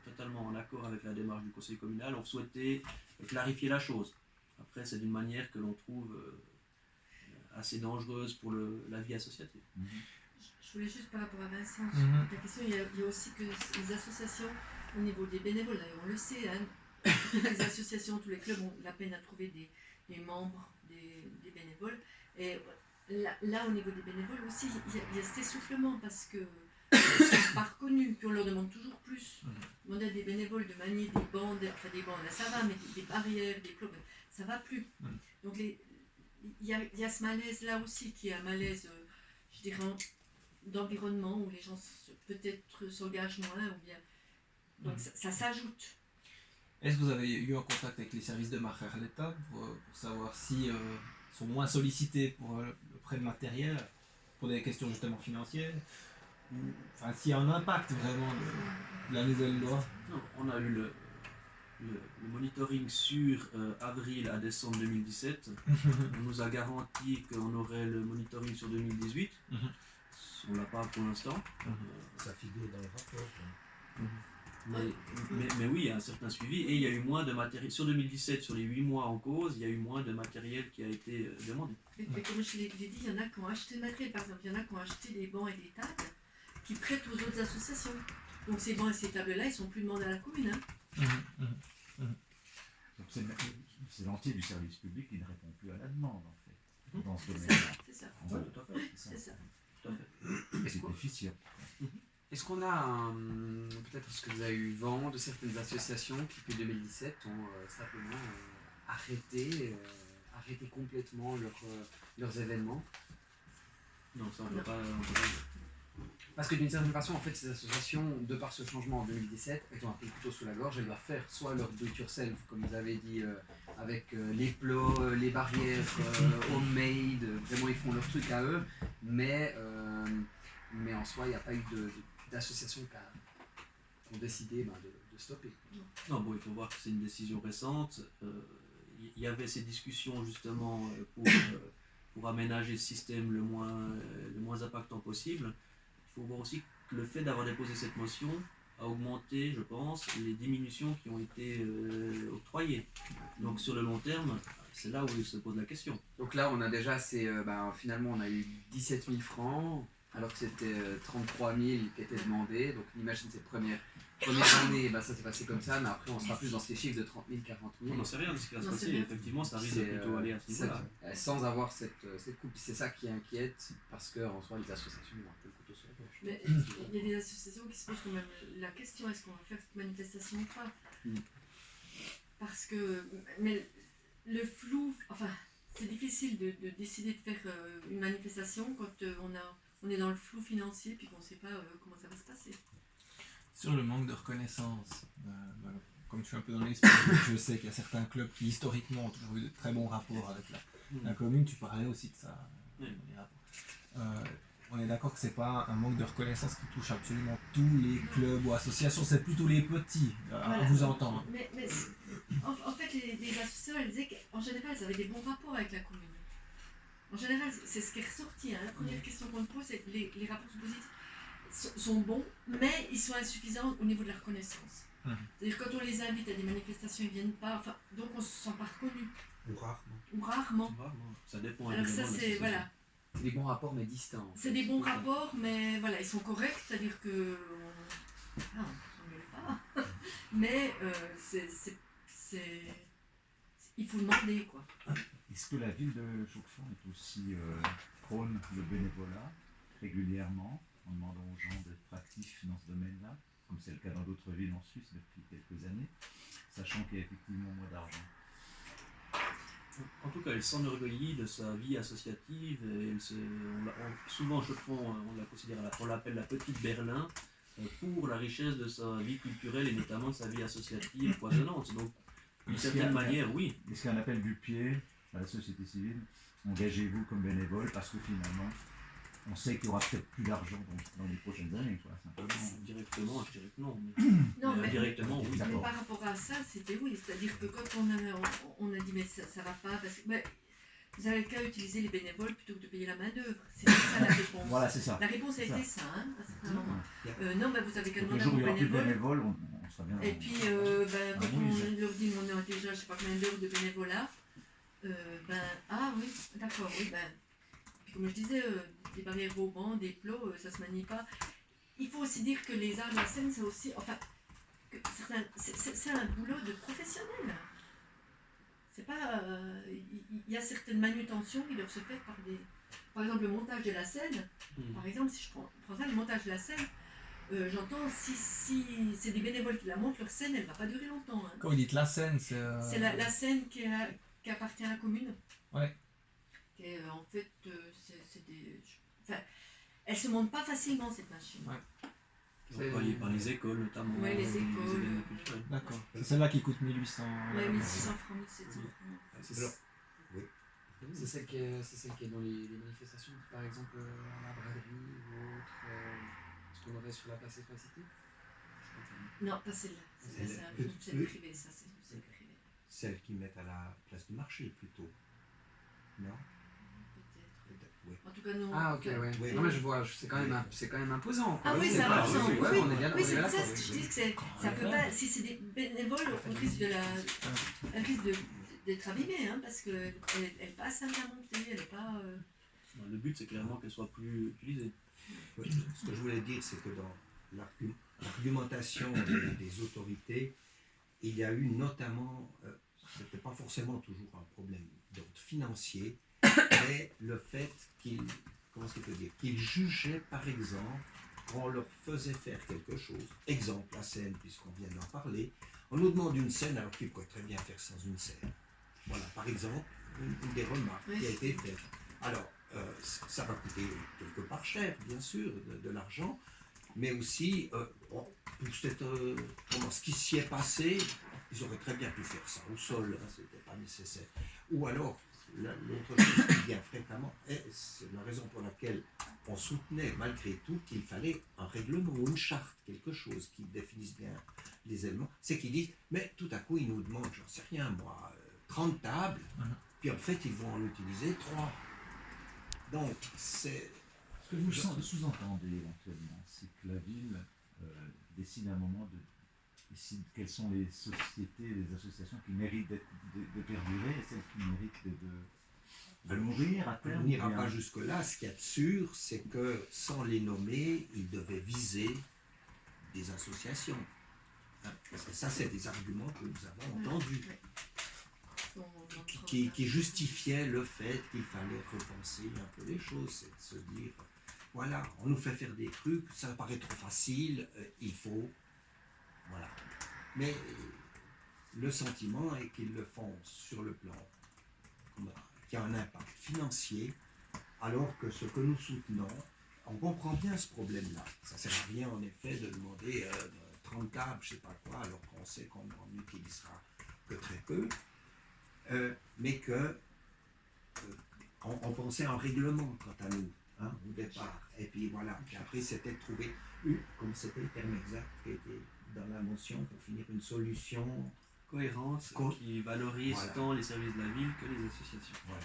totalement en accord avec la démarche du conseil communal. On souhaitait clarifier la chose. Après, c'est d'une manière que l'on trouve assez dangereuse pour la vie associative. Je voulais juste par rapport à Vincent, Mhm. ta question, il y a aussi que les associations, au niveau des bénévoles, d'ailleurs on le sait, hein, les associations, tous les clubs ont la peine à trouver des membres, des bénévoles. Et là, au niveau des bénévoles aussi, il y a cet essoufflement parce que ils ne sont pas reconnus, puis on leur demande toujours plus. Demander à des bénévoles de manier des bandes, enfin des bandes, là ça va, mais des barrières, des clous, ça va plus. Donc il y a ce malaise-là aussi qui est un malaise, je dirais, d'environnement où les gens peut-être s'engagent moins ou bien. Donc ça s'ajoute. Est-ce que vous avez eu un contact avec les services de Margareta pour savoir si sont moins sollicités pour le prêt de matériel, pour des questions justement financières, ou enfin s'il y a un impact vraiment de la nouvelle loi? Non, on a eu le monitoring sur avril à décembre 2017. On nous a garanti qu'on aurait le monitoring sur 2018. On ne l'a pas pour l'instant. Ça figure dans le rapport. Mais oui, il y a un certain suivi. Et il y a eu moins de matériel. Sur 2017, sur les 8 mois en cause, il y a eu moins de matériel qui a été demandé. Mais comme je l'ai dit, il y en a qui ont acheté le matériel. Par exemple, il y en a qui ont acheté des bancs et des tables qui prêtent aux autres associations. Donc ces bancs et ces tables-là, ils ne sont plus demandés à la commune. Hein. Donc c'est l'entier du service public qui ne répond plus à la demande, en fait, dans ce C'est domaine-là. ça, c'est ça. En gros, Tout à fait. C'est ça. Tout à fait. c'est déficient. Est-ce qu'on a peut-être ce que vous avez eu vent de certaines associations qui, depuis 2017, ont simplement arrêté complètement leurs événements? Non, ça, on ne peut pas. Parce que d'une certaine façon, en fait, ces associations, de par ce changement en 2017, elles ont un peu le couteau sous la gorge. Elles doivent faire soit leur do-it-yourself, comme vous avez dit, avec les plots, les barrières, homemade, vraiment ils font leur truc à eux, mais en soi, il n'y a pas eu d'association qui ont décidé de stopper. Non, bon, il faut voir que c'est une décision récente. Il y avait ces discussions justement pour aménager le système le moins impactant possible. Il faut voir aussi que le fait d'avoir déposé cette motion a augmenté, je pense, les diminutions qui ont été octroyées. Donc sur le long terme, c'est là où il se pose la question. Donc là, on a déjà finalement, on a eu 17 000 francs, alors que c'était 33 000 qui étaient demandés. Donc on imagine cette première année, ça s'est passé comme ça, mais après on sera plus dans ces chiffres de 30 000, 40 000. On n'en sait rien de ce qui va se Non, passer. c'est bien. Effectivement, ça risque de plutôt aller à ce niveau-là. Sans avoir cette coupe. C'est ça qui inquiète, parce qu'en soi, les associations ont un peu le couteau sur la gorge. Mais il y a des associations qui se posent quand même la question, est-ce qu'on va faire cette manifestation ou pas? Parce que mais le flou, enfin, c'est difficile de décider de faire une manifestation quand on est dans le flou financier puis qu'on ne sait pas comment ça va se passer. Sur le manque de reconnaissance, comme je suis un peu dans l'esprit, je sais qu'il y a certains clubs qui historiquement ont toujours eu de très bons rapports avec la commune. Tu parlais aussi de ça. Les rapports. On est d'accord que c'est pas un manque de reconnaissance qui touche absolument tous les clubs ou associations, c'est plutôt les petits, à Voilà. vous entendre. Mais en fait, les associations, elles disaient qu'en général, elles avaient des bons rapports avec la commune. En général, c'est ce qui est ressorti. Hein. La première question qu'on te pose, c'est que les rapports positifs sont bons, mais ils sont insuffisants au niveau de la reconnaissance. C'est-à-dire quand on les invite à des manifestations, ils ne viennent pas, enfin, donc on ne se sent pas reconnu. Ou rarement. Ou rarement. Ça dépend. Alors ça, évidemment de la c'est, situation. voilà. Des bons rapports, mais distants. C'est des bons rapports, mais voilà, ils sont corrects, c'est-à-dire que on s'engueule pas. Mais il faut demander, quoi. Est-ce que la ville de Chaux-de-Fonds est aussi prône le bénévolat régulièrement, en demandant aux gens d'être actifs dans ce domaine-là, comme c'est le cas dans d'autres villes en Suisse depuis quelques années, sachant qu'il y a effectivement moins d'argent? En tout cas, elle s'enorgueillit de sa vie associative. Et souvent, Chaux-de-Fonds, on l'appelle la petite Berlin pour la richesse de sa vie culturelle et notamment de sa vie associative foisonnante. Donc, d'une certaine manière, oui. Est-ce qu'il y a un appel du pied à la société civile, engagez-vous comme bénévole parce que finalement, on sait qu'il y aura peut-être plus d'argent dans les prochaines années, quoi, simplement. Directement, je dirais que non. Mais, Non, mais indirectement, oui. mais D'accord. par rapport à ça, c'était oui. C'est-à-dire que quand on a dit mais ça va pas, parce que vous avez qu'à utiliser les bénévoles plutôt que de payer la main-d'œuvre. C'était ça la réponse. Voilà, c'est ça. La réponse a été ça, hein, à un moment. Non, vous avez qu'à Donc, le demander à jour où vos il n'y aura plus de bénévoles. bénévoles, on sera bien. Et puis, quand oui, on leur dit on est déjà, je sais pas combien d'heures de bénévolat, ah oui, d'accord, oui, puis comme je disais, des barrières Vauban, des plots, ça se manie pas. Il faut aussi dire que les arts de la scène, c'est aussi, enfin, c'est un boulot de professionnel. C'est pas, il y a certaines manutentions qui doivent se faire par exemple le montage de la scène. Par exemple, si je prends ça, le montage de la scène, j'entends si c'est des bénévoles qui la montent, leur scène, elle va pas durer longtemps. Hein. Quand vous dites la scène, c'est. C'est la scène qui appartient à la commune. Ouais. Et en fait, c'est des. Enfin, elle se monte pas facilement cette machine. Ouais. Employé par les écoles notamment. Ouais, les écoles. événements culturels. D'accord. C'est celle-là qui coûte 1800. Ouais, 1600 francs, 1700 francs. Alors, oui. C'est celle qui est dans les manifestations, par exemple à la braderie ou autre, ce qu'on aurait sur la place Éclaircité. Non, pas celle-là. C'est une scène privée, ça, c'est une scène privée. Celles qui mettent à la place du marché plutôt. Non? Peut-être. Peut-être, oui. En tout cas, non. Ah ok, ouais. Oui. Non mais je vois, c'est quand même imposant. Quoi. Ah oui, c'est c'est pas- imposant. oui, Oui, oui, on est bien, oui, on est c'est bien pour ça d'accord, que je oui. dis que ça peut pas. Si c'est des bénévoles, on risque d'être abîmé, hein, parce qu'elle n'est pas simple à monter, elle n'est pas. Le but, c'est clairement qu'elle soit plus utilisée. Oui, ce que je voulais dire, c'est que dans l'argumentation des autorités, il y a eu notamment, ce n'était pas forcément toujours un problème d'ordre financier, mais le fait qu'ils jugeaient par exemple, quand on leur faisait faire quelque chose, exemple la scène, puisqu'on vient d'en parler, on nous demande une scène alors qu'ils pourraient très bien faire sans une scène. Voilà, par exemple, une des remarques qui a été faite. Alors, ça va coûter quelque part cher, bien sûr, de l'argent, mais aussi, pour ce qui s'y est passé, ils auraient très bien pu faire ça au sol, hein, ce n'était pas nécessaire. Ou alors, l'autre chose qui vient fréquemment, et c'est la raison pour laquelle on soutenait malgré tout qu'il fallait un règlement ou une charte, quelque chose qui définisse bien les éléments, c'est qu'ils disent, mais tout à coup, ils nous demandent, j'en sais rien moi, 30 tables, puis en fait, ils vont en utiliser 3. Donc, c'est... Ce que vous sous-entendez éventuellement, c'est que la ville décide à un moment décide quelles sont les sociétés, les associations qui méritent de perdurer et celles qui méritent de mourir à terme. On n'ira pas jusque-là. Ce qu'il y a de sûr, c'est que sans les nommer, ils devaient viser des associations. Hein, parce que ça, c'est des arguments que nous avons entendus, qui justifiaient le fait qu'il fallait repenser un peu les choses, c'est de se dire, voilà, on nous fait faire des trucs, ça paraît trop facile, il faut... Voilà. Mais le sentiment est qu'ils le font sur le plan qui a un impact financier, alors que ce que nous soutenons, on comprend bien ce problème-là. Ça ne sert à rien, en effet, de demander 30 tables, je ne sais pas quoi, alors qu'on sait qu'on n'en utilisera que très peu, mais que on pensait en règlement, quant à nous, hein, au départ. Et puis voilà, puis après, c'était de trouver, comme c'était le terme exact qui était dans la motion, pour finir une solution Cohérence qui valorise tant les services de la ville que les associations. Voilà.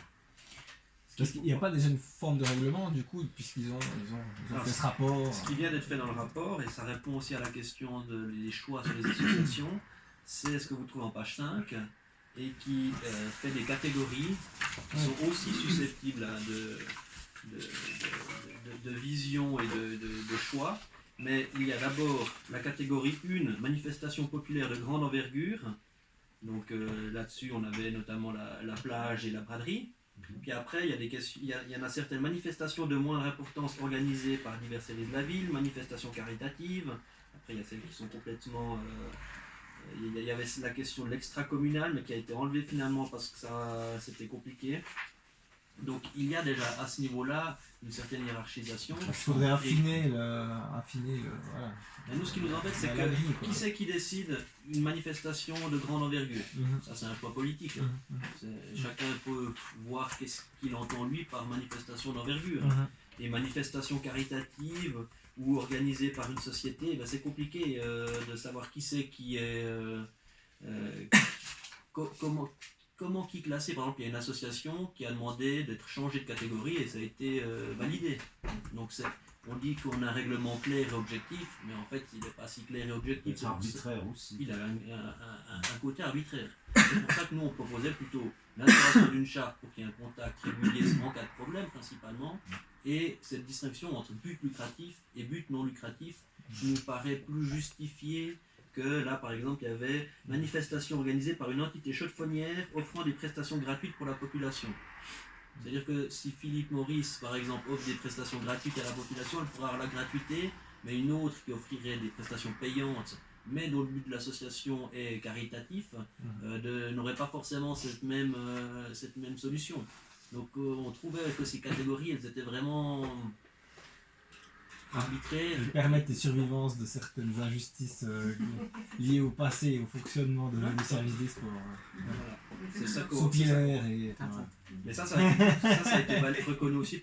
Parce qu'il n'y a pas déjà une forme de règlement, du coup, puisqu'ils ont fait ce rapport. Ce qui vient d'être fait dans le rapport, et ça répond aussi à la question des choix sur les associations, c'est ce que vous trouvez en page 5, et qui fait des catégories qui sont aussi susceptibles de vision et de choix. Mais il y a d'abord la catégorie 1, manifestation populaire de grande envergure. Donc là-dessus, on avait notamment la plage et la braderie. Puis après, il y en a certaines manifestations de moindre importance organisées par divers services de la ville, manifestations caritatives. Après, il y a celles qui sont complètement... il y avait la question de l'extra-communal, mais qui a été enlevée finalement parce que c'était compliqué. Donc il y a déjà à ce niveau-là une certaine hiérarchisation. Il faudrait Et- affiner voilà. et nous, ce qui nous embête, c'est La grille, que quoi. qui c'est qui décide une manifestation de grande envergure? Mhm. Ça, c'est un choix politique. Mhm. Chacun peut voir qu'est-ce qu'il entend lui par manifestation d'envergure. Mhm. Et manifestations caritatives ou organisées par une société, ben, c'est compliqué de savoir qui c'est qui est. Comment qui classer. Par exemple, il y a une association qui a demandé d'être changée de catégorie et ça a été validé. Donc on dit qu'on a un règlement clair et objectif, mais en fait, il n'est pas si clair et objectif. C'est arbitraire aussi. Il a un côté arbitraire. C'est pour ça que nous, on proposait plutôt l'instauration d'une charte pour qu'il y ait un contact régulier en cas de problème, principalement, et cette distinction entre but lucratif et but non lucratif qui nous paraît plus justifiée que là, par exemple, il y avait manifestation organisée par une entité chaudefonnière offrant des prestations gratuites pour la population. C'est-à-dire que si Philippe Maurice, par exemple, offre des prestations gratuites à la population, elle pourra avoir la gratuité, mais une autre qui offrirait des prestations payantes, mais dont le but de l'association est caritatif, n'aurait pas forcément cette même solution. Donc on trouvait que ces catégories, elles étaient vraiment arbitraires. Elles permettent des survivances de certaines injustices liées au passé et au fonctionnement du service des sports. Voilà. C'est ça qu'on- Soupilaire et... Mais ça a été reconnu aussi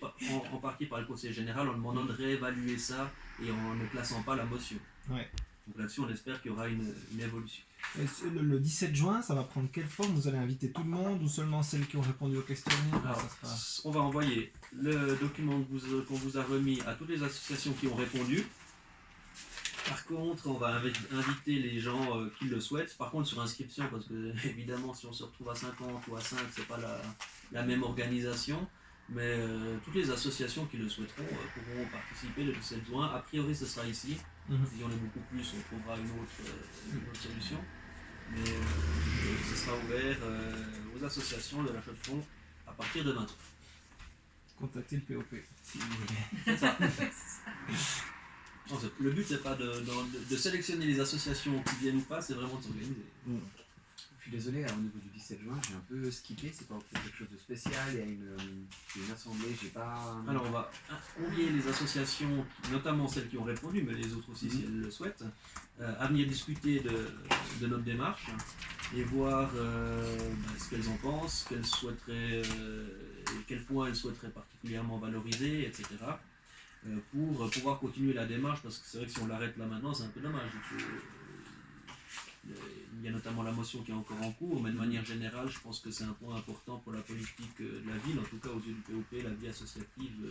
en partie par le Conseil général en demandant de réévaluer ça et en ne classant pas la motion. Ouais. Donc là-dessus, on espère qu'il y aura une évolution. Et le 17 juin, ça va prendre quelle forme? Vous allez inviter tout le monde ou seulement celles qui ont répondu au questionnaire? Alors, Ça sera- on va envoyer le document qu'on vous a remis à toutes les associations qui ont répondu. Par contre, on va inviter les gens qui le souhaitent. Par contre, sur inscription, parce que évidemment, si on se retrouve à 50 ou à 5, c'est pas la même organisation. Mais toutes les associations qui le souhaiteront pourront participer le 17 juin. A priori, ce sera ici. Mhm. Si on est beaucoup plus, on trouvera une autre solution. Mais ce sera ouvert aux associations de la Chaux-de-Fonds à partir de 20h. Contactez le POP si vous voulez. C'est ça. Non, le but, c'est pas de sélectionner les associations qui viennent ou pas, c'est vraiment de s'organiser. Je suis désolé, au niveau du 17 juin, j'ai un peu skippé, c'est pas quelque chose de spécial, il y a une assemblée, j'ai pas... Alors, on va convier les associations, notamment celles qui ont répondu, mais les autres aussi si elles le souhaitent, à venir discuter de notre démarche et voir ce qu'elles en pensent, qu'elles souhaiteraient, quels points elles souhaiteraient particulièrement valoriser, etc. Pour pouvoir continuer la démarche, parce que c'est vrai que si on l'arrête là maintenant, c'est un peu dommage. Il y a notamment la motion qui est encore en cours, mais de manière générale, je pense que c'est un point important pour la politique de la ville, en tout cas aux yeux du POP, la vie associative,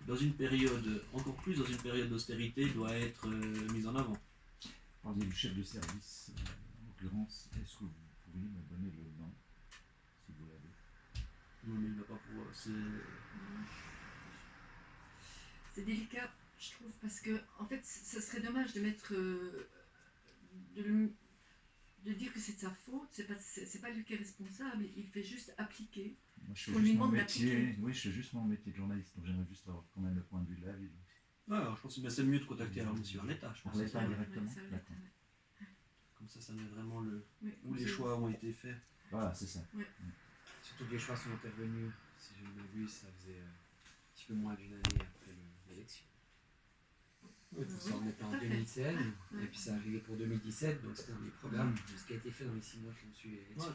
dans une période, encore plus dans une période d'austérité, doit être mise en avant. Vous parliez du chef de service, en l'occurrence, est-ce que vous pourriez me donner le nom, si vous l'avez? Non, mais il ne va pas pouvoir. C'est délicat, je trouve, parce que en fait, ça serait dommage de mettre, de dire que c'est de sa faute. C'est pas lui qui est responsable. Il fait juste appliquer. Moi, je fais On lui juste mon demande métier. d'appliquer. Oui, je fais juste mon métier de journaliste, donc j'aimerais juste avoir quand même le point de vue de la ville. Alors, je pense que c'est mieux de contacter alors monsieur Arletta, je pense. Arletta. Pas Ouais, directement, ça, d'accord. Comme ça met vraiment Oui, où les choix ont été faits. Voilà, c'est ça. Surtout que les choix sont intervenus, si j'ai bien vu, ça faisait un petit peu moins d'une année après l'élection. Oui, Ça remettait en tout à fait. 2016, Ouais. et puis ça arrivait pour 2017, donc c'était dans les programmes de ce qui a été fait dans les 6 mois qui ont suivi l'élection.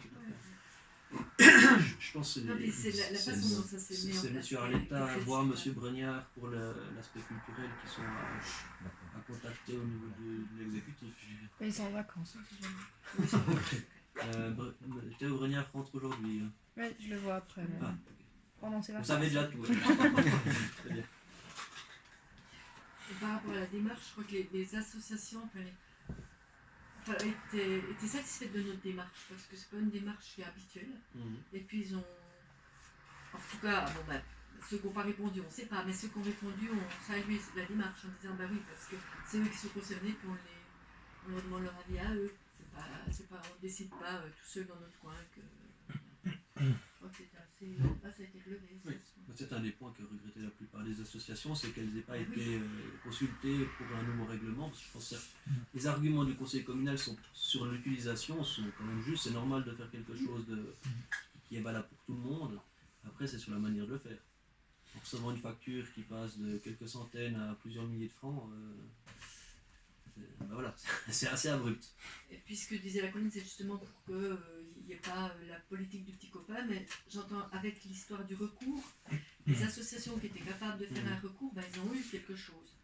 Je pense que Non, mais c'est la façon dont ça s'est mis en c'est place. M. Arletta, qui fait voire le M. Bregnard pour l'aspect culturel qui sont à contacter au niveau de l'exécutif. Mais ils sont en vacances. Hein, si jamais. Théo Bregnard rentre aujourd'hui. Hein. Ouais, je le vois après. Mais... Ah, Pendant ses vous vacances. savez déjà tout. Ouais. Très bien. Et par rapport à la démarche, je crois que les associations étaient satisfaites de notre démarche, parce que c'est pas une démarche qui est habituelle. Mhm. Et puis ils ont, en tout cas, ceux qui n'ont pas répondu, on ne sait pas, mais ceux qui ont répondu ont salué la démarche en disant bah oui, parce que c'est eux qui sont concernés, puis on leur demande leur avis à eux. On ne décide pas tout seul dans notre coin. Je crois que c'était ça a été levé. Oui. C'est un des points que regrettaient la plupart des associations, c'est qu'elles n'aient pas été consultées pour un nouveau règlement. Parce que je pense que les arguments du conseil communal sur l'utilisation sont quand même justes. C'est normal de faire quelque chose qui est valable pour tout le monde. Après, c'est sur la manière de le faire. En recevant une facture qui passe de quelques centaines à plusieurs milliers de francs, voilà, c'est assez abrupt. Et puis ce que disait la colline, c'est justement pour qu'il n'y ait pas la politique du petit copain, mais j'entends avec l'histoire du recours, les associations qui étaient capables de faire un recours, ben, ils ont eu quelque chose.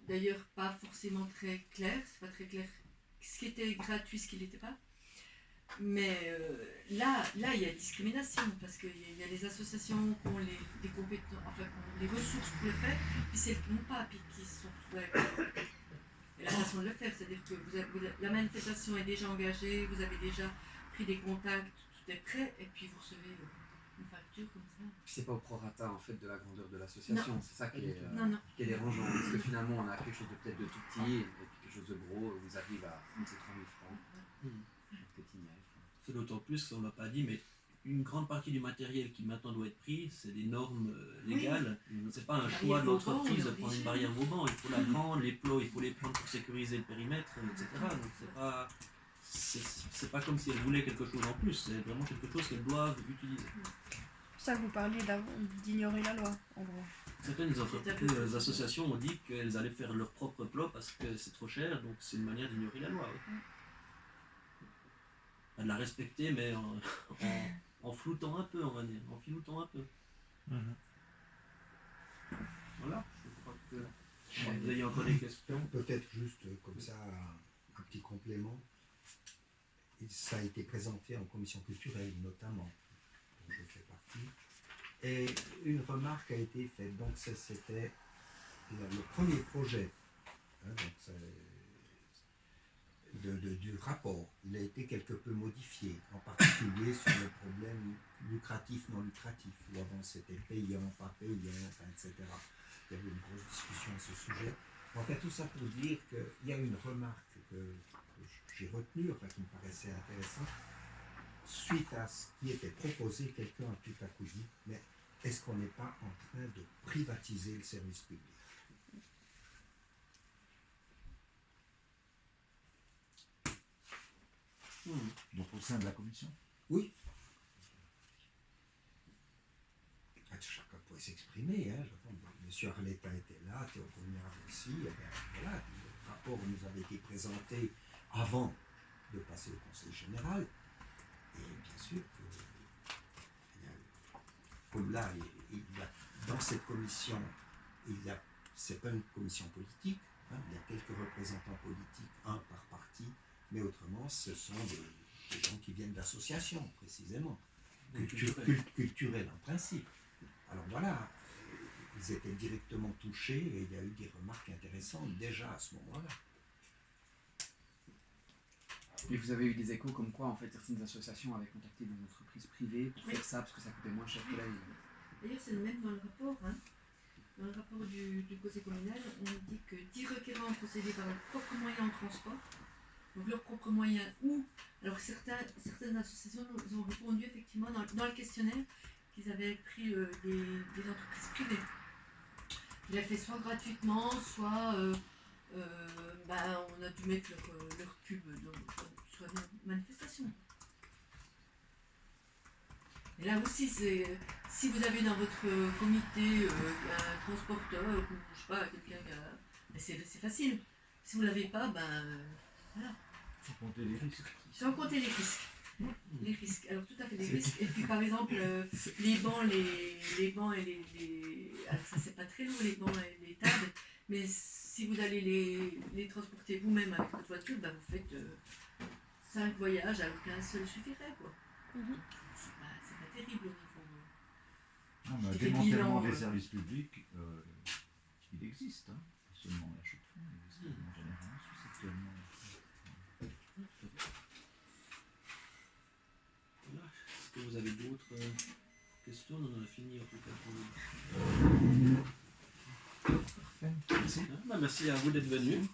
D'ailleurs, pas forcément très clair, c'est pas très clair ce qui était gratuit, ce qui n'était pas. Mais là, il y a discrimination, parce qu'il y a des associations qui ont les compétences, enfin, qui ont les ressources pour le faire, puis celles qui n'ont pas, puis qui se sont retrouvées avec et la façon de le faire, c'est-à-dire que la manifestation est déjà engagée, vous avez déjà pris des contacts, tout est prêt, et puis vous recevez une facture comme ça. Puis c'est pas au prorata en fait de la grandeur de l'association, c'est ça qui est, Non. qui est dérangeant, parce que finalement on a quelque chose de peut-être de tout petit et puis quelque chose de gros, vous arrive à 1 000 francs, petit niais. C'est d'autant plus qu'on ne l'a pas dit, mais une grande partie du matériel qui maintenant doit être pris, c'est des normes légales. C'est pas un choix de l'entreprise de prendre une barrière Vauban. Il faut la prendre, les plots, il faut les prendre pour sécuriser le périmètre, etc. Donc c'est pas comme si elles voulaient quelque chose en plus. C'est vraiment quelque chose qu'elles doivent utiliser. Ça, vous parliez d'ignorer la loi, en gros. Certaines associations ont dit qu'elles allaient faire leur propre plot parce que c'est trop cher, donc c'est une manière d'ignorer la loi. Oui. De la respecter, mais en floutant un peu, on va dire, en filoutant un peu. Voilà, je crois que vous avez encore des questions. Peut-être juste comme ça, un petit complément. Ça a été présenté en commission culturelle notamment, dont je fais partie. Et une remarque a été faite. Donc c'était le premier projet. Donc du rapport, il a été quelque peu modifié, en particulier sur le problème lucratif, non lucratif, où avant c'était payant, pas payant, enfin, etc. Il y avait une grosse discussion à ce sujet. En fait, tout ça pour dire qu'il y a une remarque que j'ai retenue, enfin qui me paraissait intéressante, suite à ce qui était proposé, quelqu'un a tout à coup dit, mais est-ce qu'on n'est pas en train de privatiser le service public ? Donc au sein de la commission? Oui. Chacun pouvait s'exprimer. Monsieur Arletta était là, Théo Cognard aussi. Et bien, voilà, le rapport nous avait été présenté avant de passer au Conseil général. Et bien sûr que là, dans cette commission, c'est pas une commission politique. Il y a quelques représentants politiques, un par parti. Mais autrement, ce sont des gens qui viennent d'associations, précisément, culturelles en principe. Alors voilà, ils étaient directement touchés et il y a eu des remarques intéressantes déjà à ce moment-là. Et vous avez eu des échos comme quoi en fait certaines associations avaient contacté des entreprises privées pour faire ça parce que ça coûtait moins cher que la ville. D'ailleurs, c'est le même dans le rapport. Dans le rapport du conseil communal, on dit que 10 requérants ont procédé par leurs propres moyens en transport. Donc leurs propres moyens ou alors certaines associations nous ont répondu effectivement dans le questionnaire qu'ils avaient pris des entreprises privées. Ils l'avaient fait soit gratuitement, soit on a dû mettre leur pub sur la manifestation. Et là aussi, si vous avez dans votre comité un transporteur ou je sais pas, quelqu'un qui a. C'est facile. Si vous ne l'avez pas, voilà. Sans compter les risques. Sans compter les risques. Les risques. Alors tout à fait les risques. Et puis par exemple, les bancs et les. Alors ça c'est pas très lourd les bancs et les tables, mais si vous allez les transporter vous-même avec votre voiture, vous faites 5 voyages alors qu'un seul suffirait quoi. C'est pas terrible au niveau. Non, mais un des démantèlement bilans, des services publics, il existe, seulement à chaque fois, il existe en général, actuellement. Voilà. Est-ce que vous avez d'autres questions? On en a fini en tout cas pour Parfait, merci. merci à vous d'être venus.